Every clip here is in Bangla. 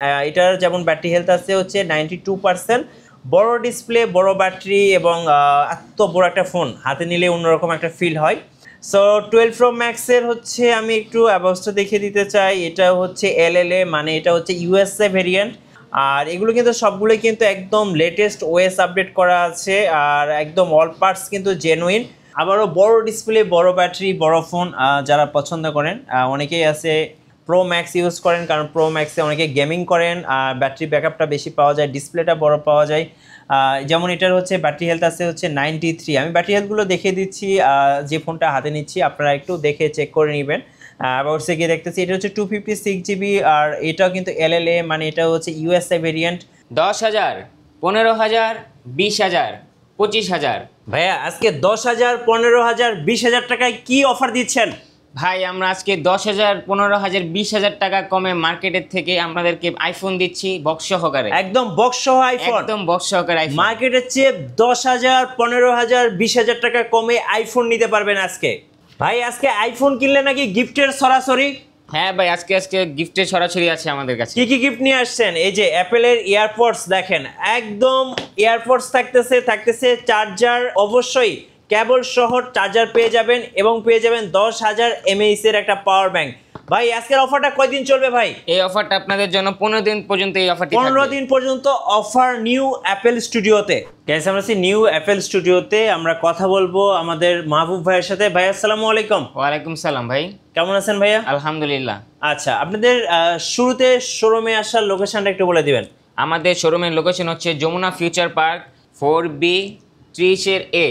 এটার যেমন ব্যাটারি হেলথ আছে হচ্ছে 92%, বড় ডিসপ্লে, বড় ব্যাটারি এবং এত বড় একটা ফোন হাতে নিলে অন্যরকম একটা ফিল হয়। সো 12 প্রো ম্যাক্সের হচ্ছে আমি একটু অ্যাভারেজটা দেখিয়ে দিতে চাই। এটা হচ্ছে এলএলএ, মানে এটা হচ্ছে ইউএসএ ভেরিয়েন্ট। আর এগুলো কিন্তু সবগুলোই কিন্তু একদম লেটেস্ট ওএস আপডেট করা আছে, আর একদম অল পার্টস কিন্তু জেনুইন। আবারও বড় ডিসপ্লে, বড় ব্যাটারি, বড় ফোন যারা পছন্দ করেন, অনেকেই আছে প্রো ম্যাক্স ইউজ করেন, কারণ প্রো ম্যাক্সে অনেকে গেমিং করেন, ব্যাটারি ব্যাকআপটা বেশি পাওয়া যায়, ডিসপ্লেটা বড় পাওয়া যায়। যেমন এটার হচ্ছে ব্যাটারি হেলথ আছে হচ্ছে 93। আমি ব্যাটারি হেলথগুলো দেখিয়ে দিচ্ছি, যে ফোনটা হাতে নিচ্ছি আপনারা একটু দেখে চেক করে নেবেন। অবশ্যই গিয়ে দেখতেছি এটা হচ্ছে 256 GB, আর এটাও কিন্তু এলএলএ, মানে এটা হচ্ছে ইউএসএ ভেরিয়েন্ট। 10,000, 15,000, 20,000, 25,000। ভাইয়া আজকে 10,000, 15,000, 20,000 টাকায় কি অফার দিচ্ছেন? ভাই আমরা আজকে 10,000, 15,000, 20,000 টাকা কমে মার্কেটের থেকে আপনাদেরকে আইফোন দিচ্ছি বক্স সহকারে। একদম বক্স সহ আইফোন, একদম বক্স সহকারে আইফোন। মার্কেটের চেয়ে 10,000, 15,000, 20,000 টাকা কমে আইফোন নিতে পারবেন আজকে। ভাই আজকে আইফোন কিনলে নাকি গিফটের সরাসরি? হ্যাঁ ভাই, আজকে গিফটের ছড়াছড়ি আছে আমাদের কাছে। কি কি গিফট নিয়ে আসছেন? এই যে অ্যাপেলের ইয়ারপডস দেখেন, একদম ইয়ারপডস থাকতেছে চার্জার, অবশ্যই কেবল সহ চার্জার পেয়ে যাবেন, এবং পেয়ে যাবেন 10,000 mAh এর একটা পাওয়ার ব্যাংক। ভাই আজকের অফারটা কয়দিন চলবে ভাই? এই অফারটা আপনাদের জন্য 15 দিন পর্যন্ত এই অফারটি থাকবে। 15 দিন পর্যন্ত অফার নিউ অ্যাপেল স্টুডিওতে। গাইস আমরা আছি নিউ অ্যাপেল স্টুডিওতে, আমরা কথা বলবো আমাদের মাহবুব ভাইয়ের সাথে। ভাই আসসালামু আলাইকুম। ওয়ালাইকুম সালাম ভাই, কেমন আছেন ভাইয়া? আলহামদুলিল্লাহ। আচ্ছা, আপনাদের শুরুতে শোরুমে আসার লোকেশনটা একটু বলে দিবেন। আমাদের শোরুমের লোকেশন হচ্ছে যমুনা ফিউচার পার্ক 4B30A।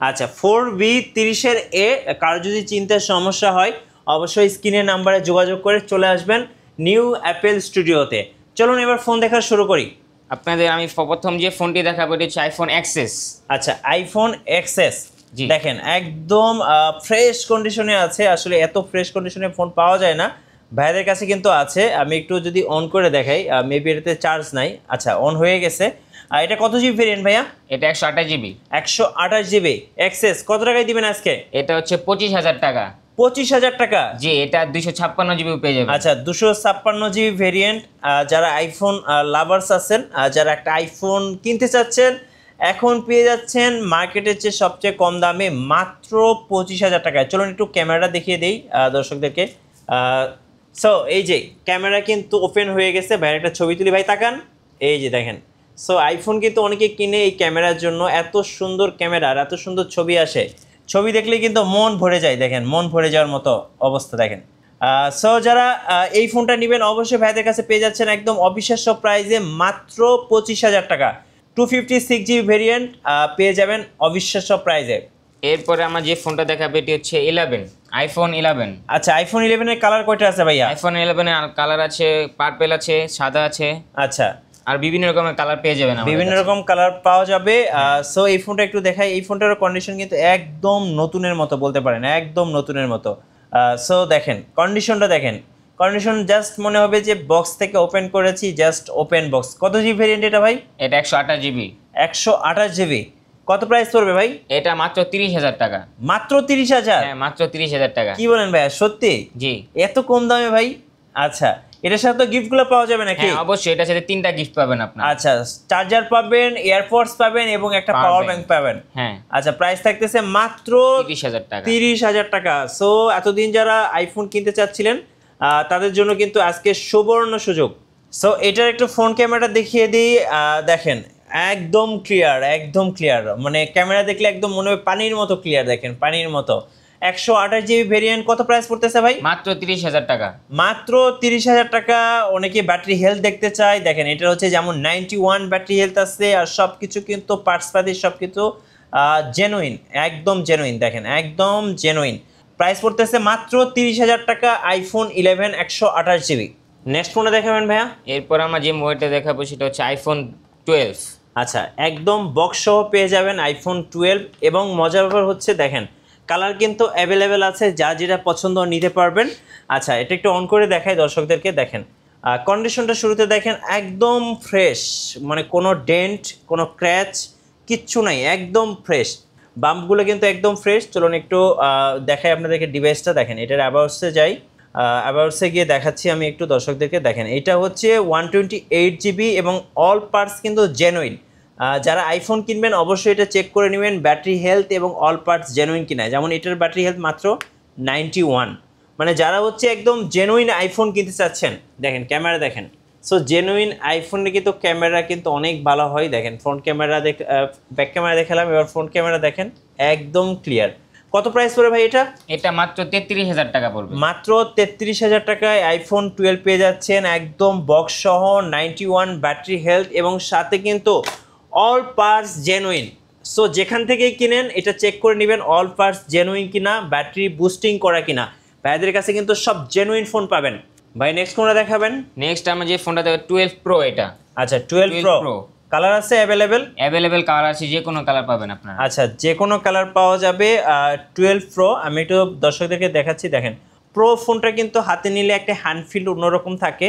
আচ্ছা, 4B30A। কারো যদি চিন্তার সমস্যা হয় অবশ্যই স্ক্রিনের নাম্বারে যোগাযোগ করে চলে আসবেন নিউ অ্যাপেল স্টুডিওতে। চলুন এবার ফোন দেখা শুরু করি। আপনাদের আমি প্রথম যে ফোনটি দেখাবো এটি হচ্ছে আইফোন এক্সএস। আচ্ছা, আইফোন এক্সএস জি। দেখেন একদম ফ্রেশ কন্ডিশনে আছে। আসলে এত ফ্রেশ কন্ডিশনে ফোন পাওয়া যায় না, ভাইদের কাছে কিন্তু আছে। আমি একটু যদি অন করে দেখাই, মেবি এটাতে চার্জ নাই। আচ্ছা, অন হয়ে গেছে। এটা কত জিবি ভেরিয়েন্ট ভাইয়া? এটা 128 GB। 128 GB এক্সএস কত টাকায় দিবেন আজকে? এটা হচ্ছে 25,000 টাকা। 25,000 টাকা? জি, এটা 256 GB পেয়ে যাবেন। আচ্ছা, 256 GB ভেরিয়েন্ট। যারা আইফোন লাভার্স আছেন, যারা একটা আইফোন কিনতে চাচ্ছেন, এখন পেয়ে যাচ্ছেন মার্কেটের চেয়ে সবচেয়ে কম দামে মাত্র 25,000 টাকায়। চলুন একটু ক্যামেরা দেখিয়ে দিই দর্শকদেরকে। সো এই যে ক্যামেরা কিন্তু ওপেন হয়ে গেছে। ভাইয়ের একটা ছবি তুলি ভাই, তাকান। এই যে দেখেন। সো আইফোন কিন্তু অনেকে কিনে এই ক্যামেরার জন্য, এত সুন্দর ক্যামেরা আর এত সুন্দর ছবি আসে, ছবি দেখলে কিন্তু মন ভরে যায়। দেখেন, মন ভরে যাওয়ার মতো অবস্থা। দেখেন, সো যারা এই ফোনটা নেবেন অবশ্যই ভাইদের কাছে পেয়ে যাচ্ছেন একদম অবিশ্বাস্য প্রাইসে মাত্র 25,000 টাকা। 256 GB ভেরিয়েন্ট পেয়ে যাবেন অবিশ্বাস্য প্রাইসে। এরপরে আমার যে ফোনটা দেখাবো এটি হচ্ছে 11, আইফোন 11। আচ্ছা, আইফোন 11 এর কালার কয়টা আছে ভাইয়া? আইফোন 11 এর কালার আছে পার্পল আছে, সাদা আছে, আচ্ছা, আর বিভিন্ন রকমের কালার পেয়ে যাবেন। বিভিন্ন রকম কালার পাওয়া যাবে। সো এই ফোনটা একটু দেখাই। এই ফোনটার কন্ডিশন কিন্তু একদম নতুনের মতো বলতে পারেন, একদম নতুনের মতো। সো দেখেন কন্ডিশনটা, দেখেন কন্ডিশন জাস্ট মনে হবে যে বক্স থেকে ওপেন করেছি, জাস্ট ওপেন বক্স। কত জিবি ভেরিয়েন্ট এটা ভাই? এটা 128 GB। 128 GB। কত প্রাইস পড়বে ভাই? এটা মাত্র 30,000 টাকা। মাত্র 30,000? হ্যাঁ, মাত্র 30,000 টাকা। কি বলেন ভাইয়া, সত্যি? জি। এত কম দামে ভাই? আচ্ছা, এটার সাথে তো গিফটগুলো পাওয়া যাবে নাকি? হ্যাঁ অবশ্যই, এটার সাথে 3টা গিফট পাবেন আপনারা। আচ্ছা, চার্জার পাবেন, এয়ারপডস পাবেন এবং একটা পাওয়ার ব্যাংক পাবেন। হ্যাঁ। আচ্ছা, প্রাইস থাকতেছে মাত্র 30,000 টাকা। 30,000 টাকা। সো এতদিন যারা আইফোন কিনতে চাচ্ছিলেন তাদের জন্য কিন্তু আজকে সুবর্ণ সুযোগ। সো এটার একটু ফ্রন্ট ক্যামেরাটা দেখিয়ে দিই। দেখেন একদম ক্লিয়ার, একদম ক্লিয়ার, মানে ক্যামেরা দেখলে একদম মনে হয় পানির মতো ক্লিয়ার। দেখেন পানির মতো। 128 GB ভেরিয়েন্ট কত প্রাইস পড়তেছে ভাই? মাত্র 30,000 টাকা। মাত্র 30,000 টাকা। অনেকে ব্যাটারি হেলথ দেখতে চায়। দেখেন এটা হচ্ছে যেমন 91 ব্যাটারি হেলথ আছে, আর সব কিছু কিন্তু পার্টস পাতি সব কিছু জেনুইন, একদম জেনুইন। দেখেন একদম জেনুইন। প্রাইস পড়তেছে মাত্র 30,000 টাকা, আইফোন 11 128 GB। নেক্সট ফোনটা দেখাবেন ভাইয়া? এরপর আমরা যে মোবাইলটা দেখাবো সেটা হচ্ছে আইফোন 12। আচ্ছা, একদম বক্স সহ পেয়ে যাবেন আইফোন 12। এবং মজার ব্যাপার হচ্ছে দেখেন কালার কিন্তু অ্যাভেলেবেল আছে, যা যেটা পছন্দ নিতে পারবেন। আচ্ছা, এটা একটু অন করে দেখাই দর্শকদেরকে। দেখেন কন্ডিশনটা শুরুতে দেখেন একদম ফ্রেশ, মানে কোনো ডেন্ট, কোনো ক্র্যাচ কিচ্ছু নাই, একদম ফ্রেশ। বাম্পগুলো কিন্তু একদম ফ্রেশ। চলুন একটু দেখাই আপনাদেরকে ডিভাইসটা। দেখেন এটার অ্যাবাউটসে যাই। অ্যাবাউটসে গিয়ে দেখাচ্ছি আমি একটু দর্শকদেরকে। দেখেন এটা হচ্ছে 128 GB এবং অল পার্টস কিন্তু জেনুইন। যারা আইফোন কিনবেন অবশ্যই এটা চেক করে নেবেন ব্যাটারি হেলথ এবং অল পার্টস জেনুইন কিনা। যেমন এটার ব্যাটারি হেলথ মাত্র 91, মানে যারা হচ্ছে একদম জেনুইন আইফোন কিনতে চাচ্ছেন। দেখেন ক্যামেরা দেখেন, সো জেনুইন আইফোনে কিন্তু ক্যামেরা কিন্তু অনেক ভালো হয়। দেখেন ফ্রন্ট ক্যামেরা ব্যাক ক্যামেরা দেখালাম, এবার ফ্রন্ট ক্যামেরা দেখেন একদম ক্লিয়ার। কত প্রাইস পড়ে ভাই এটা? এটা মাত্র 33,000 টাকা পড়বে। মাত্র 33,000 টাকায় আইফোন 12 পেয়ে যাচ্ছেন একদম বক্স সহ, 91 ব্যাটারি হেলথ এবং সাথে কিন্তু অল পার্টস জেনুইন। সো যেখান থেকেই কিনেন এটা চেক করে নেবেন অল পার্টস জেনুইন কিনা, ব্যাটারি বুস্টিং করা কিনা। ভাইদের কাছে কিন্তু সব জেনুইন ফোন পাবেন। ভাই নেক্সট কোনটা দেখাবেন? নেক্সট আমরা যে ফোনটা দেখব 12 প্রো। এটা আচ্ছা 12 প্রো কালার আছে অ্যাভেলেবেল কালার আছে, যে কোনো কালার পাবেন আপনারা। আচ্ছা যে কোনো কালার পাওয়া যাবে। 12 প্রো আমি একটু দর্শকদেরকে দেখাচ্ছি। দেখেন প্রো ফোনটা কিন্তু হাতে নিলে একটা হ্যান্ড ফিল অন্যরকম থাকে।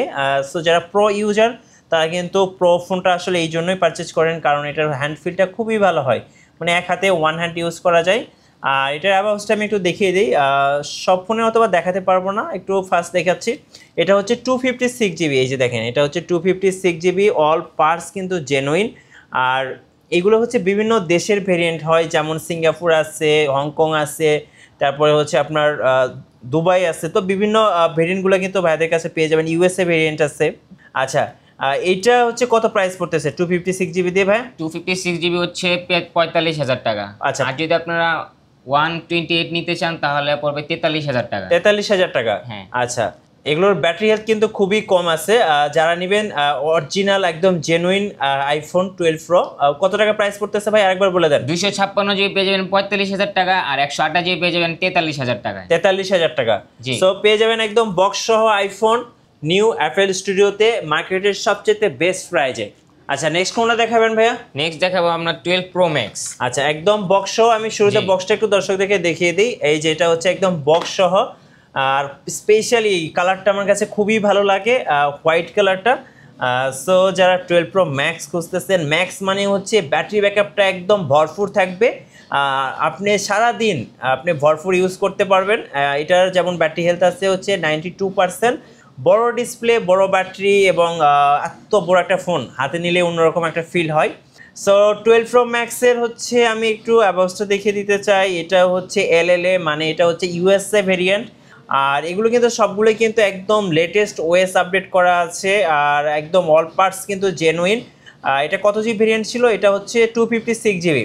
সো যারা প্রো ইউজার তারা কিন্তু প্রো ফোনটা আসলে এই জন্যই পারচেজ করেন, কারণ এটার হ্যান্ড ফিলটা খুবই ভালো হয়, মানে এক হাতে ওয়ান হ্যান্ড ইউজ করা যায়। আর এটার অ্যাবাউটসটা আমি একটু দেখিয়ে দিই। সব ফোনে অথবা দেখাতে পারবো না, একটু ফার্স্ট দেখাচ্ছি। এটা হচ্ছে 256 GB। এই যে দেখেন এটা হচ্ছে 256 GB, অল পার্টস কিন্তু জেনুইন। আর এগুলো হচ্ছে বিভিন্ন দেশের ভেরিয়েন্ট হয়, যেমন সিঙ্গাপুর আছে, হংকং আছে, তারপরে হচ্ছে আপনার দুবাই আছে। তো বিভিন্ন ভেরিয়েন্টগুলো কিন্তু ভাইদের কাছে পেয়ে যাবেন, ইউএসএ ভেরিয়েন্ট আছে। আচ্ছা এইটা হচ্ছে কত প্রাইস পড়তেছে 256 GB দিয়ে ভাই? 256 GB হচ্ছে 45,000 টাকা। আচ্ছা। আর যদি আপনারা 128 নিতে চান তাহলে পড়বে 43,000 টাকা। 43,000 টাকা। হ্যাঁ। আচ্ছা এগুলোর ব্যাটারি হেলথ কিন্তু খুবই কম আছে। যারা নেবেন অরিজিনাল একদম জেনুইন আইফোন 12 প্রো কত টাকা প্রাইস পড়তেছে ভাই আরেকবার বলে দেন? 256 GB পেয়ে যাবেন 45,000 টাকা, আর 128 GB পেয়ে যাবেন 43,000 টাকায়। 43,000 টাকা। জি। সো পেয়ে যাবেন একদম বক্স সহ আইফোন নিউ অ্যাপেল স্টুডিওতে, মার্কেটের সবচেয়ে বেস্ট প্রাইজে। আচ্ছা নেক্সট কোনটা দেখাবেন ভাইয়া? নেক্সট দেখাবো আমরা 12 প্রো ম্যাক্স। আচ্ছা একদম বক্স সহ। আমি শুরুতে জি। বক্সটা একটু দর্শকদেরকে দেখিয়ে দিই। এই যে এটা হচ্ছে একদম বক্স সহ, আর স্পেশালি এই কালারটা আমার কাছে খুবই ভালো লাগে, হোয়াইট কালারটা। সো যারা 12 প্রো ম্যাক্স খুঁজতেছেন, ম্যাক্স মানে হচ্ছে ব্যাটারি ব্যাকআপটা একদম ভরপুর থাকবে, আপনি সারাদিন আপনি ভরপুর ইউজ করতে পারবেন। এটার যেমন ব্যাটারি হেলথ আছে হচ্ছে 92%, বড় ডিসপ্লে, বড় ব্যাটারি এবং এত বড় একটা ফোন হাতে নিলে অন্যরকম একটা ফিল হয়। সো 12 প্রো ম্যাক্সের হচ্ছে আমি একটু অ্যাবাউটসটা দেখিয়ে দিতে চাই। এটা হচ্ছে এলএলএ, মানে এটা হচ্ছে ইউএসএ ভেরিয়েন্ট। আর এগুলো কিন্তু সবগুলোই কিন্তু একদম লেটেস্ট ওএস আপডেট করা আছে, আর একদম অল পার্টস কিন্তু জেনুইন। এটা কত জিবি ভেরিয়েন্ট ছিল? এটা হচ্ছে 256 GB।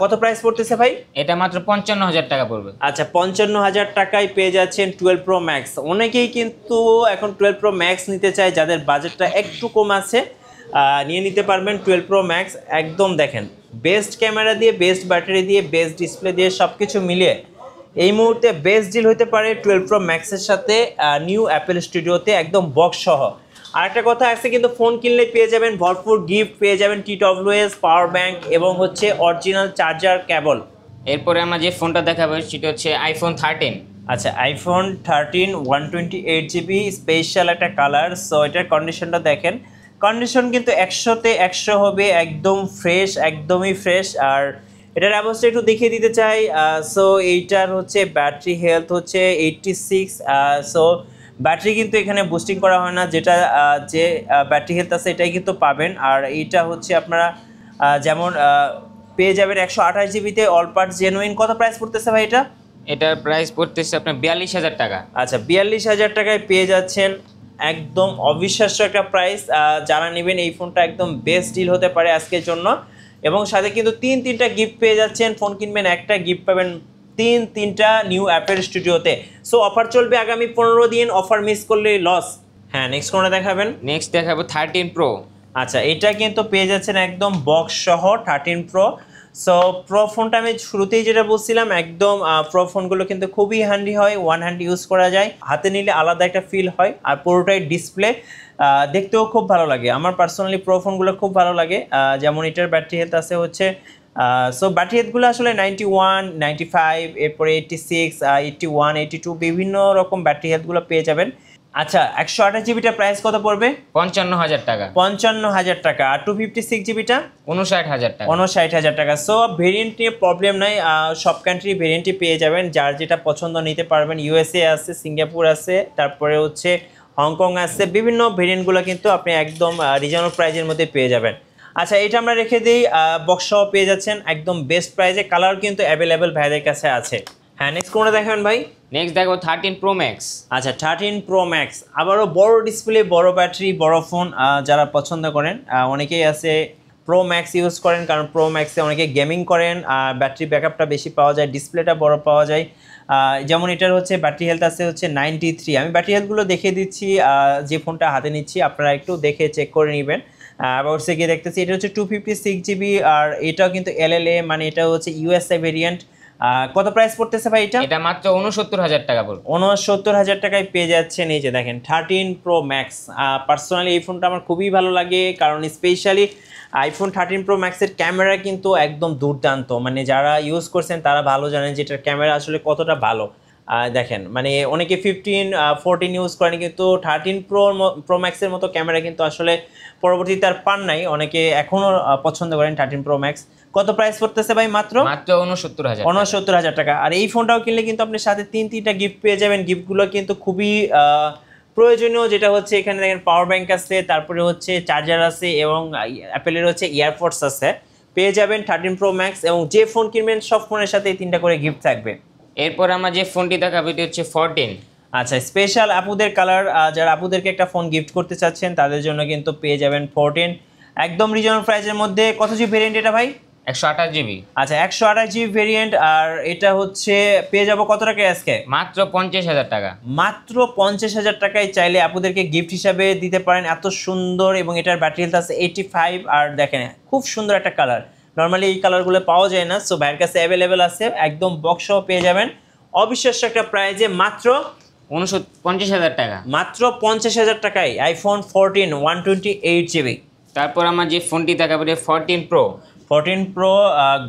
কত প্রাইস পড়তেছে ভাই? এটা মাত্র 55,000 টাকা পড়বে। আচ্ছা 55,000 টাকায় পেয়ে যাচ্ছেন 12 প্রো ম্যাক্স। অনেকেই কিন্তু এখন 12 প্রো ম্যাক্স নিতে চায়, যাদের বাজেটটা একটু কম আছে নিয়ে নিতে পারবেন 12 প্রো ম্যাক্স। একদম দেখেন বেস্ট ক্যামেরা দিয়ে, বেস্ট ব্যাটারি দিয়ে, বেস্ট ডিসপ্লে দিয়ে সব কিছু মিলিয়ে এই মুহূর্তে বেস্ট ডিল হতে পারে 12 প্রো ম্যাক্সের সাথে নিউ অ্যাপেল স্টুডিওতে একদম বক্স সহ। আরেকটা কথা আছে কিন্তু, ফোন কিনলে পেয়ে যাবেন ভরপুর গিফট, পেয়ে যাবেন TWS পাওয়ার ব্যাংক এবং হচ্ছে অরিজিনাল চার্জার কেবল। এরপরে আমরা যে ফোনটা দেখাবো সেটা হচ্ছে আইফোন 13। আচ্ছা আইফোন 13 128 GB, স্পেশাল একটা কালার। সো এটার কন্ডিশনটা দেখেন, কন্ডিশন কিন্তু 100তে 100 হবে, একদম ফ্রেশ, একদমই ফ্রেশ। আর এটার অবস্থা একটু দেখিয়ে দিতে চাই। সো এইটার হচ্ছে ব্যাটারি হেলথ হচ্ছে 86। সো ব্যাটারি কিন্তু এখানে বুস্টিং করা হয় না, যেটা যে ব্যাটারি হেলথ আছে এটাই কিন্তু পাবেন। আর এইটা হচ্ছে আপনারা যেমন পেয়ে যাবেন 128 GB-তে অল পার্টস জেনুইন। কত প্রাইস পড়তেছে ভাই এটা? এটার প্রাইস পড়তেছে আপনার 42,000 টাকা। আচ্ছা 42,000 টাকায় পেয়ে যাচ্ছেন একদম অবিশ্বাস্য একটা প্রাইস। যারা নেবেন এই ফোনটা একদম বেস্ট ডিল হতে পারে আজকের জন্য। এবং সাথে কিন্তু তিনটা গিফট পেয়ে যাচ্ছেন, ফোন কিনবেন একটা গিফট পাবেন তিনটা নিউ অ্যাপেল স্টুডিওতে। সো অফার চলবে আগামী 15 দিন, অফার মিস করলে লস। হ্যাঁ নেক্সট কোনটা দেখাবেন? নেক্সট দেখাবো 13 প্রো। আচ্ছা এটা কিন্তু পেয়ে যাচ্ছেন একদম বক্স সহ 13 প্রো। সো প্রো ফোনটা আমি শুরুতেই যেটা বলছিলাম, একদম প্রো ফোনগুলো কিন্তু খুবই হ্যান্ডি হয়, ওয়ান হ্যান্ড ইউজ করা যায়, হাতে নিলে আলাদা একটা ফিল হয়, আর পুরোটাই ডিসপ্লে, দেখতেও খুব ভালো লাগে। আমার পার্সোনালি প্রো ফোনগুলো খুব ভালো লাগে। যেমন এটার ব্যাটারি হেলথ আছে হচ্ছে সো ব্যাটারি হেলথগুলো আসলে 91, 95, এরপরে 86, 81, 82 বিভিন্ন রকম ব্যাটারি হেলথগুলো পেয়ে যাবেন। আচ্ছা 128 জিবিটা প্রাইস কত পড়বে? 55,000 টাকা। 55,000 টাকা। আর 256 জিবিটা 59,000 টাকা। 59,000 টাকা। সো ভেরিয়েন্ট নিয়ে প্রবলেম নাই, সব কান্ট্রি ভেরিয়েন্টই পেয়ে যাবেন, যার যেটা পছন্দ নিতে পারবেন। ইউএসএ আছে, সিঙ্গাপুর আছে, তারপরে হচ্ছে হংকং আছে, বিভিন্ন ভেরিয়েন্টগুলো কিন্তু আপনি একদম রিজনেবল প্রাইজের মধ্যে পেয়ে যাবেন। আচ্ছা এটা আমরা রেখে দিই, বক্সও পেয়ে যাচ্ছেন একদম বেস্ট প্রাইজে, কালার কিন্তু অ্যাভেলেবেল ভাইদের কাছে আছে। হ্যাঁ নেক্সট কোনটা দেখাবেন ভাই? নেক্সট দেখো 13 প্রো ম্যাক্স। আচ্ছা 13 প্রো ম্যাক্স, আবারও বড় ডিসপ্লে, বড় ব্যাটারি, বড় ফোন, যারা পছন্দ করেন, অনেকেই আছে প্রো ম্যাক্স ইউজ করেন, কারণ প্রো ম্যাক্সে অনেকে গেমিং করেন, ব্যাটারি ব্যাকআপটা বেশি পাওয়া যায়, ডিসপ্লেটা বড় পাওয়া যায়। যেমন এটার হচ্ছে ব্যাটারি হেলথ আছে হচ্ছে 93। আমি ব্যাটারি হেলথগুলো দেখে দিচ্ছি, যে ফোনটা হাতে নিচ্ছি আপনারা একটু দেখে চেক করে নেবেন। আবার হচ্ছে গিয়ে দেখতেছি এটা হচ্ছে 256 জিবি, আর এটাও কিন্তু এলএলএ, মানে এটা হচ্ছে ইউএসএ ভেরিয়েন্ট। কত প্রাইস পড়তেছে ভাই এটা? এটা মাত্র 69,000 টাকা পড়বে। 69,000 টাকায় পেয়ে যাচ্ছেন। এই যে দেখেন 13 প্রো ম্যাক্স। পার্সোনালি এই ফোনটা আমার খুবই ভালো লাগে, কারণ স্পেশালি আইফোন 13 প্রো ম্যাক্সের ক্যামেরা কিন্তু একদম দুর্দান্ত, মানে যারা ইউজ করছেন তারা ভালো জানেন যে এটার ক্যামেরা আসলে কতটা ভালো। দেখেন মানে অনেকে 15 14 ইউজ করেন, কিন্তু 13 প্রো ম্যাক্সের মতো ক্যামেরা কিন্তু আসলে পরবর্তীতে আর পান নাই, অনেকে এখনও পছন্দ করেন 13 প্রো ম্যাক্স। কত প্রাইস পড়তেছে ভাই? মাত্র 69,000। 69,000 টাকা। আর এই ফোনটাও কিনলে কিন্তু আপনি সাথে 3টা গিফট পেয়ে যাবেন। গিফটগুলো কিন্তু খুবই প্রয়োজনীয়, যেটা হচ্ছে এখানে দেখেন পাওয়ার ব্যাংক আছে, তারপরে হচ্ছে চার্জার আছে, এবং অ্যাপেলের হচ্ছে ইয়ারপডস আছে, পেয়ে যাবেন 13 প্রো ম্যাক্স। এবং যে ফোন কিনবেন সব ফোনের সাথে 3টা করে গিফট থাকবে। এরপর আমরা যে ফোনটি দেখাবো এটি হচ্ছে 14। আচ্ছা স্পেশাল আপুদের কালার, যারা আপুদেরকে একটা ফোন গিফট করতে চাচ্ছেন তাদের জন্য কিন্তু পেয়ে যাবেন 14 একদম রিজনেবল প্রাইসের মধ্যে। কত জিবি ভেরিয়েন্ট এটা ভাই? 128 জিবি। আচ্ছা 128 জিবি ভেরিয়েন্ট, আর এটা হচ্ছে পেয়ে যাবো কত টাকায় আজকে? মাত্র 50,000 টাকা। মাত্র 50,000 টাকায় চাইলে আপুদেরকে গিফট হিসাবে দিতে পারেন। এত সুন্দর, এবং এটার ব্যাটারি হেলথ আছে 85। আর দেখেন খুব সুন্দর একটা কালার, নর্মালি এই কালারগুলো পাওয়া যায় না, সো ভাইয়ের কাছে অ্যাভেলেবেল আছে, একদম বক্সও পেয়ে যাবেন অবিশ্বাস্য একটা প্রাইজে, মাত্র 50,000 টাকা। মাত্র 50,000 টাকায় আইফোন 14 128 জিবি। তারপর আমরা যে ফোনটি দেখাবো 14 প্রো। 14 প্রো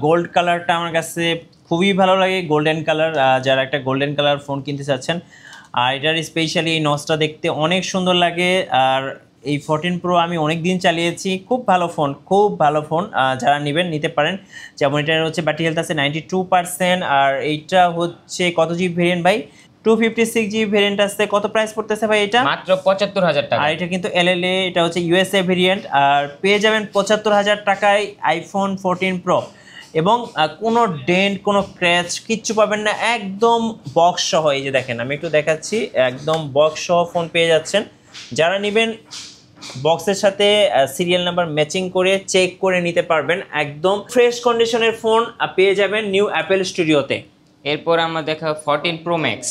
গোল্ড কালারটা আমার কাছে খুবই ভালো লাগে, গোল্ডেন কালার, যারা একটা গোল্ডেন কালার ফোন কিনতে চাচ্ছেন, আর এটার স্পেশালি এই নচটা দেখতে অনেক সুন্দর লাগে। আর এই 14 প্রো আমি অনেক দিন চালিয়েছি, খুব ভালো ফোন, খুব ভালো ফোন, যারা নেবেন নিতে পারেন। যেমন এটার হচ্ছে ব্যাটারি হেলথ আছে 92%, আর এইটা হচ্ছে কত জিবি ভেরিয়েন্ট ভাই? 256 জিবি ভেরিয়েন্ট আছে। কত প্রাইস পড়তেছে ভাই এটা? মাত্র 75,000 টাকা। আর এটা কিন্তু এলএলএ, এটা হচ্ছে ইউএসএ ভেরিয়েন্ট, আর পেয়ে যাবেন 75,000 টাকায় আইফোন 14 প্রো। এবং কোনো ডেন্ট, কোনো ক্র্যাচ কিচ্ছু পাবেন না, একদম বক্স সহ। এই যে দেখেন আমি একটু দেখাচ্ছি, একদম বক্স সহ ফোন পেয়ে যাচ্ছেন। যারা নেবেন বক্সের সাথে সিরিয়াল নাম্বার ম্যাচিং করে চেক করে নিতে পারবেন, একদম ফ্রেশ কন্ডিশনের ফোন পেয়ে যাবেন নিউ অ্যাপেল স্টুডিওতে। এরপর আমরা দেখাবো 14 প্রো ম্যাক্স।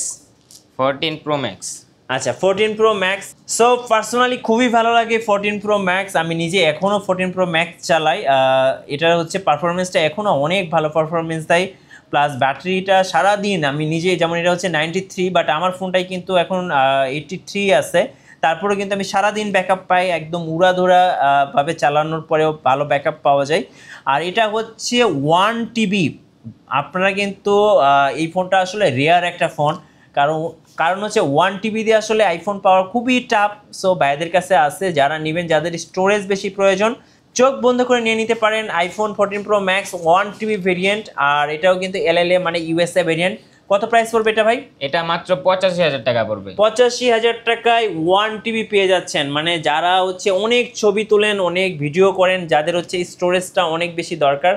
14 Pro max. আচ্ছা 14 প্রো ম্যাক্স। সো পার্সোনালি খুবই ভালো লাগে 14 প্রো ম্যাক্স, আমি নিজে এখনও 14 প্রো ম্যাক্স চালাই। এটার হচ্ছে পারফরমেন্সটা এখনও অনেক ভালো পারফরমেন্স দেয়, প্লাস ব্যাটারিটা সারাদিন, আমি নিজে, যেমন এটা হচ্ছে 93, বাট আমার ফোনটাই কিন্তু এখন 83 আছে, তারপরেও কিন্তু আমি সারাদিন ব্যাকআপ পাই, একদম উড়াধুরা ভাবে চালানোর পরেও ভালো ব্যাকআপ পাওয়া যায়। আর এটা হচ্ছে 1 টিবি। আপনারা কিন্তু এই ফোনটা আসলে রেয়ার একটা ফোন, কারণ হচ্ছে 1 টিবি দিয়ে আসলে আইফোন পাওয়া খুবই টাফ। সো ভাইদের কাছে আছে, যারা নেবেন, যাদের স্টোরেজ বেশি প্রয়োজন, চোখ বন্ধ করে নিয়ে নিতে পারেন iPhone 14 Pro Max 1 TB variant. আর এটাও কিন্তু এলএলএ মানে ইউএসএ ভেরিয়েন্ট। কত প্রাইস পড়বে এটা ভাই? এটা মাত্র 85,000 টাকা পড়বে। 85,000 টাকায় 1 টিবি পেয়ে যাচ্ছেন। মানে যারা হচ্ছে অনেক ছবি তোলেন, অনেক ভিডিও করেন, যাদের হচ্ছে স্টোরেজটা অনেক বেশি দরকার,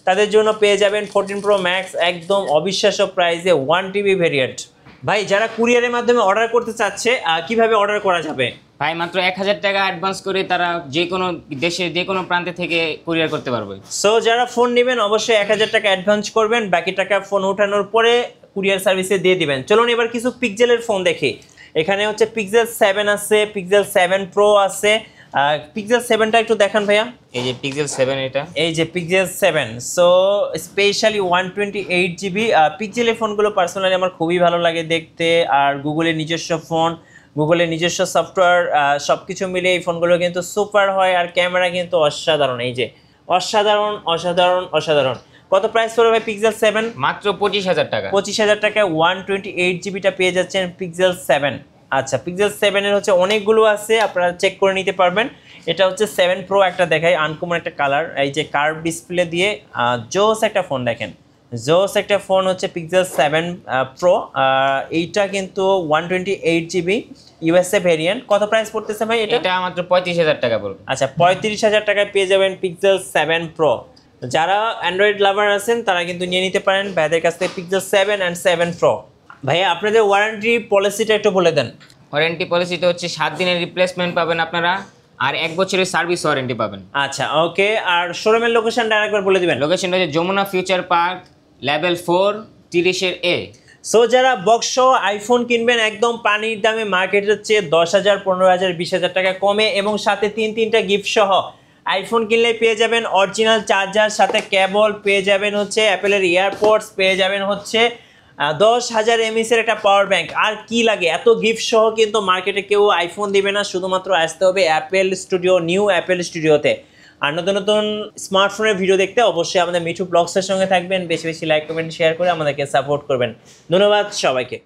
তাদের জন্য পেয়ে যাবেন 14 প্রো ম্যাক্স একদম অবিশ্বাস্য প্রাইসে 1 টিবি ভেরিয়েন্ট। ভাই যারা কুরিয়ারের মাধ্যমে অর্ডার করতে চাচ্ছে, কিভাবে অর্ডার করা যাবে? ভাই মাত্র 1,000 টাকা অ্যাডভান্স করে তারা যে কোনো দেশের যে কোনো প্রান্তে থেকে কুরিয়ার করতে পারবে। সো যারা ফোন নেবেন অবশ্যই 1,000 টাকা অ্যাডভান্স করবেন, বাকি টাকা ফোন ওঠানোর পরে কুরিয়ার সার্ভিসে দিয়ে দিবেন। চলুন এবার কিছু পিক্সেলের ফোন দেখি। এখানে হচ্ছে পিক্সেল 7 আছে, পিক্সেল 7 প্রো আছে। পিক্সেল 7টা একটু দেখান ভাইয়া। এই যে পিক্সেল 7, এটা এই যে পিক্সেল 7। সো স্পেশালি 128 জিবি পিক্সেলের ফোনগুলো পার্সোনালি আমার খুবই ভালো লাগে দেখতে। আর গুগলের নিজস্ব ফোন, গুগলের নিজস্ব সফটওয়্যার, সব কিছু মিলে এই ফোনগুলো কিন্তু সুপার হয়। আর ক্যামেরা কিন্তু অসাধারণ, এই যে অসাধারণ অসাধারণ অসাধারণ। কত প্রাইস পড়বে ভাই পিক্সেল 7? মাত্র 25,000 টাকা। 25,000 টাকায় 128 জিবিটা পেয়ে যাচ্ছেন পিক্সেল 7। আচ্ছা পিক্সেল 7 এর হচ্ছে অনেকগুলো আছে, আপনারা চেক করে নিতে পারবেন। এটা হচ্ছে 7 প্রো একটা দেখাই, আনকমন একটা কালার, এই যে কার্ভ ডিসপ্লে দিয়ে জোস একটা ফোন দেখেন, জোস একটা ফোন হচ্ছে পিক্সেল 7 প্রো। এইটা কিন্তু 128GB ইউএসএ ভেরিয়েন্ট। কত প্রাইস পড়তেছে ভাই এটা? এটা মাত্র 35,000 টাকা পড়বে। আচ্ছা 35,000 টাকায় পেয়ে যাবেন পিক্সেল 7 প্রো। যারা অ্যান্ড্রয়েড লাভার আছেন তারা কিন্তু নিয়ে নিতে পারেন ভাইদের কাছ থেকে পিক্সেল 7 অ্যান্ড 7 প্রো। ভাইয়া আপনাদের ওয়ারেন্টি পলিসিটা একটু বলে দেন। ওয়ারেন্টি পলিসিতে হচ্ছে 7 দিনের রিপ্লেসমেন্ট পাবেন আপনারা, আর 1 বছরের সার্ভিস ওয়ারেন্টি পাবেন। আচ্ছা ওকে, আর শোরুমের লোকেশনটা আরেকবার বলে দিবেন। লোকেশনটা হচ্ছে Jamuna future park, level 4, 30 A। So যারা বক্স আইফোন কিনবেন একদম পানির দামে, মার্কেটের চেয়ে 10,000, 15,000, 20,000 টাকা কমে, এবং সাথে 3টা গিফট সহ আইফোন কিনলে পেয়ে যাবেন অরিজিনাল চার্জার, সাথে কেবল পেয়ে যাবেন হচ্ছে অ্যাপেলের ইয়ারপডস, পেয়ে যাবেন হচ্ছে 10,000 mAh একটা পাওয়ার ব্যাংক। আর কি লাগে, এত গিফট সহ কিন্তু মার্কেটে কেউ আইফোন দিবে না, শুধুমাত্র আসতে হবে অ্যাপেল স্টুডিও, নিউ অ্যাপেল স্টুডিওতে। আর নতুন নতুন স্মার্টফোনের ভিডিও দেখতে অবশ্যই আমাদের মিঠু ব্লগসের সঙ্গে থাকবেন, বেশি বেশি লাইক কমেন্ট শেয়ার করে আমাদেরকে সাপোর্ট করবেন। ধন্যবাদ সবাইকে।